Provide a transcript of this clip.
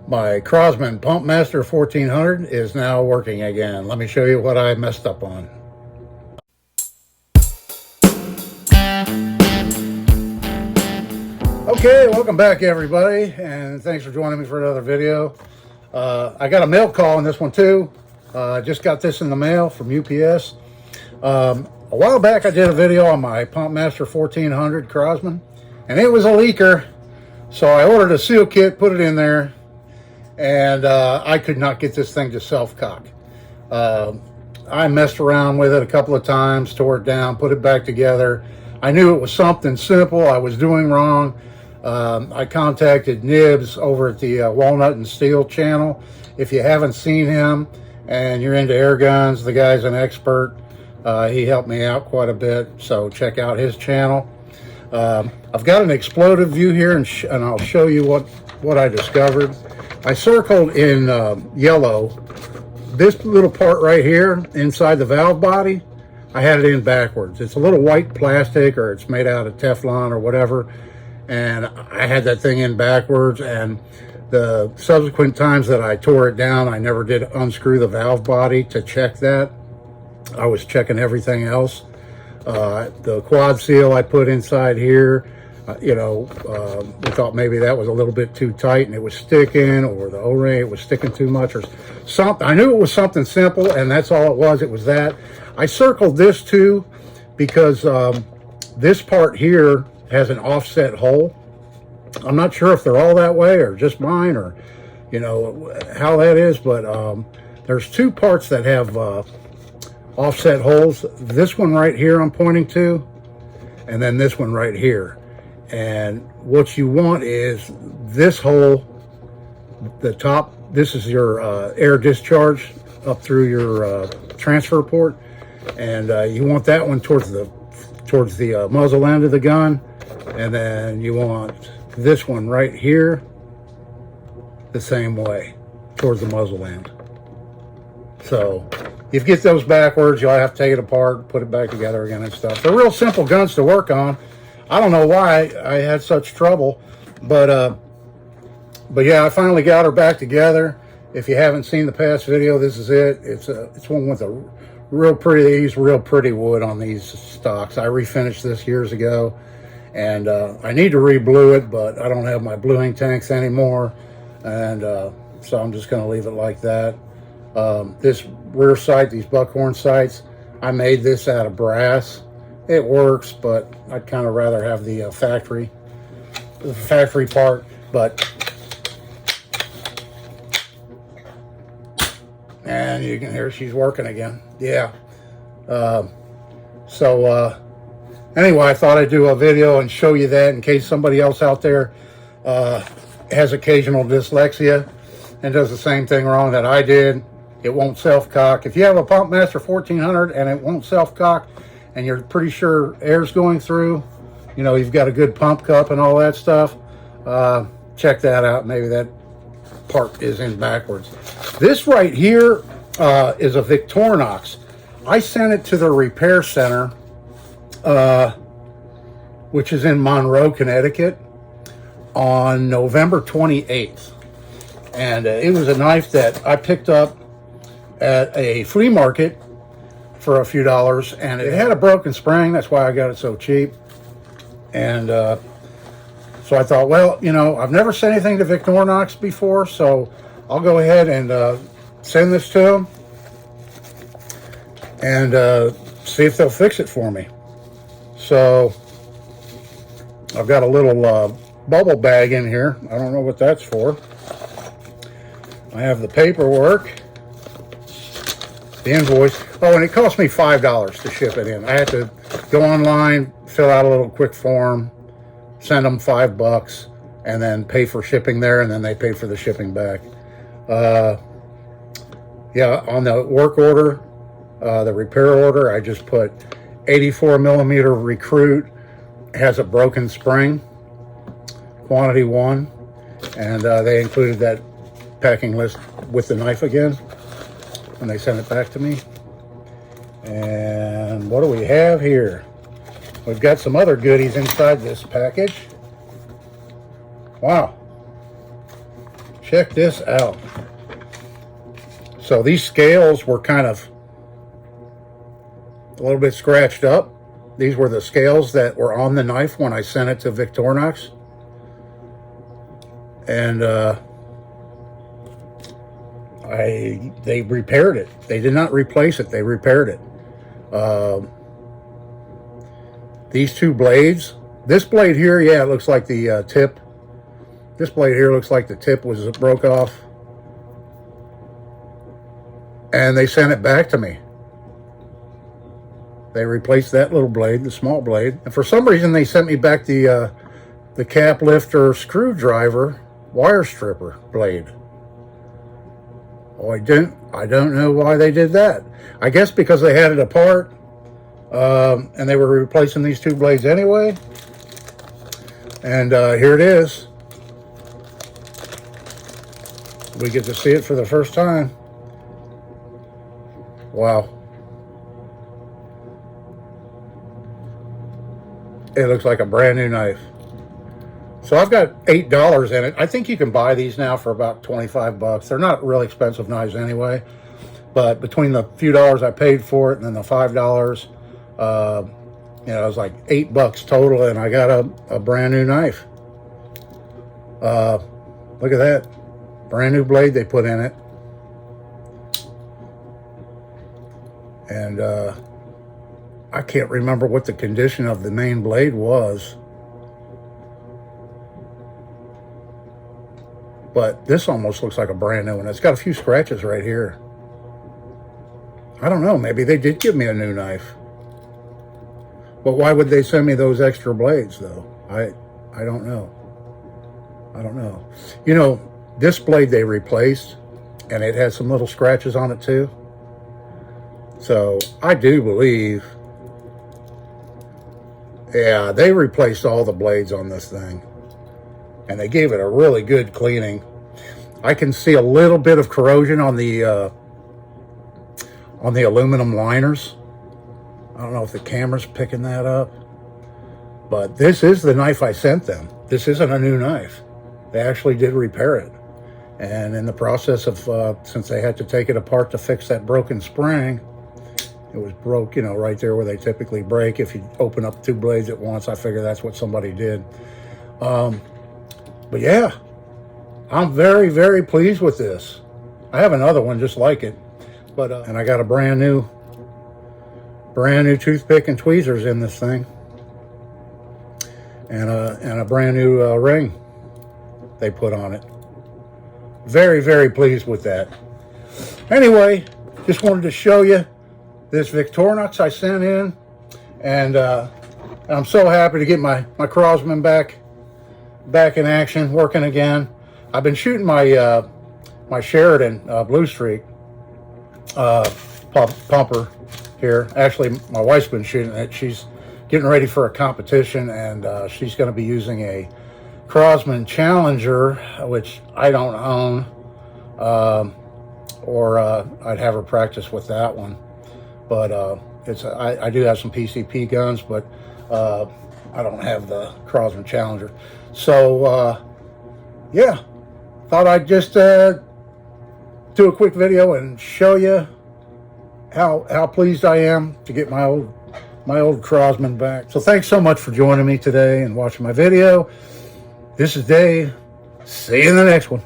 My Crosman Pumpmaster 1400 is now working again. Let me show you what I messed up on. Okay, welcome back everybody, and thanks for joining me for another video. I got a mail call on this one too. I just got this in the mail from UPS. A while back I did a video on my Pumpmaster 1400 Crosman, and it was a leaker. So I ordered a seal kit, put it in there, and I could not get this thing to self-cock. I messed around with it a couple of times, tore it down, put it back together. I knew it was something simple I was doing wrong. I contacted Nibs over at the Walnut and Steel channel. If you haven't seen him and you're into air guns, the guy's an expert. He helped me out quite a bit, so check out his channel. I've got an exploded view here, and I'll show you what I discovered. I circled in yellow this little part right here inside the valve body. I had it in backwards. It's a little white plastic, or it's made out of Teflon or whatever, and I had that thing in backwards, and the subsequent times that I tore it down, I never did unscrew the valve body to check that. I was checking everything else. The quad seal I put inside here, we thought maybe that was a little bit too tight and it was sticking, or the O-ring, it was sticking too much or something. I knew it was something simple, and that's all it was. It was that. I circled this too because this part here has an offset hole. I'm not sure if they're all that way or just mine, or how that is, but there's two parts that have offset holes. This one right here I'm pointing to, and then this one right here. And what you want is this hole, the top, this is your air discharge up through your transfer port, and you want that one towards the muzzle end of the gun, and then you want this one right here the same way towards the muzzle end. So if you get those backwards, you'll have to take it apart, put it back together again and stuff. They're real simple guns to work on. I don't know why I had such trouble, but yeah, I finally got her back together. If you haven't seen the past video, this is it. It's one with a real pretty wood on these stocks. I refinished this years ago, and I need to re-blue it, but I don't have my bluing tanks anymore, and so I'm just going to leave it like that. This rear sight, these buckhorn sights, I made this out of brass. It works, but I'd kind of rather have the factory part. But and you can hear she's working again. Yeah. Anyway, I thought I'd do a video and show you that in case somebody else out there has occasional dyslexia and does the same thing wrong that I did. It won't self-cock. If you have a Pumpmaster 1400 and it won't self-cock, and you're pretty sure air's going through, you've got a good pump cup and all that stuff, check that out. Maybe that part is in backwards. This right here is a Victorinox. I sent it to the repair center, which is in Monroe, Connecticut, on November 28th. And it was a knife that I picked up at a flea market for a few dollars, and it had a broken spring. That's why I got it so cheap. And so I thought, well, I've never sent anything to Victorinox before, so I'll go ahead and send this to them and see if they'll fix it for me. So I've got a little bubble bag in here. I don't know what that's for. I have the paperwork, the invoice. Oh, and it cost me $5 to ship it in. I had to go online, fill out a little quick form, send them $5, and then pay for shipping there, and then they pay for the shipping back. Yeah, on the work order, the repair order, I just put 84 millimeter recruit, has a broken spring, quantity 1, and they included that packing list with the knife again when they sent it back to me. And what do we have here? We've got some other goodies inside this package. Wow. check this out. So these scales were kind of a little bit scratched up. These were the scales that were on the knife when I sent it to Victorinox. And they repaired it. They did not replace it. They repaired it. These two blades. This blade here, yeah, it looks like the tip. This blade here looks like the tip was broke off. And they sent it back to me. They replaced that little blade, the small blade. And for some reason, they sent me back the cap lifter screwdriver wire stripper blade. Oh, I don't know why they did that. I guess because they had it apart, and they were replacing these two blades anyway. And here it is. We get to see it for the first time. Wow. It looks like a brand new knife. So I've got $8 in it. I think you can buy these now for about 25 bucks. They're not really expensive knives anyway. But between the few dollars I paid for it and then the $5, you know, it was like $8 total, and I got a brand new knife. Look at that. Brand new blade they put in it. And I can't remember what the condition of the main blade was. But this almost looks like a brand new one. It's got a few scratches right here. I don't know. Maybe they did give me a new knife. But why would they send me those extra blades, though? I don't know. I don't know. You know, this blade they replaced, and it had some little scratches on it, too. So I do believe, yeah, they replaced all the blades on this thing. And they gave it a really good cleaning. I can see a little bit of corrosion on the aluminum liners. I don't know if the camera's picking that up. But this is the knife I sent them. This isn't a new knife. They actually did repair it. And in the process of, since they had to take it apart to fix that broken spring, it was broke, you know, right there where they typically break. If you open up two blades at once, I figure that's what somebody did. But yeah, I'm very, very pleased with this. I have another one just like it, but and I got a brand new toothpick and tweezers in this thing, and a brand new ring they put on it. Very, very pleased with that. Anyway, just wanted to show you this Victorinox I sent in, and I'm so happy to get my Crosman back in action, working again. I've been shooting my my Sheridan Blue Streak pumper here. Actually, my wife's been shooting it. She's getting ready for a competition, and she's going to be using a Crosman Challenger, which I don't own, or I'd have her practice with that one. But I do have some PCP guns, but I don't have the Crosman Challenger. So yeah, thought I'd just do a quick video and show you how pleased I am to get my old Crosman back. So thanks so much for joining me today and watching my video. This is Dave. See you in the next one.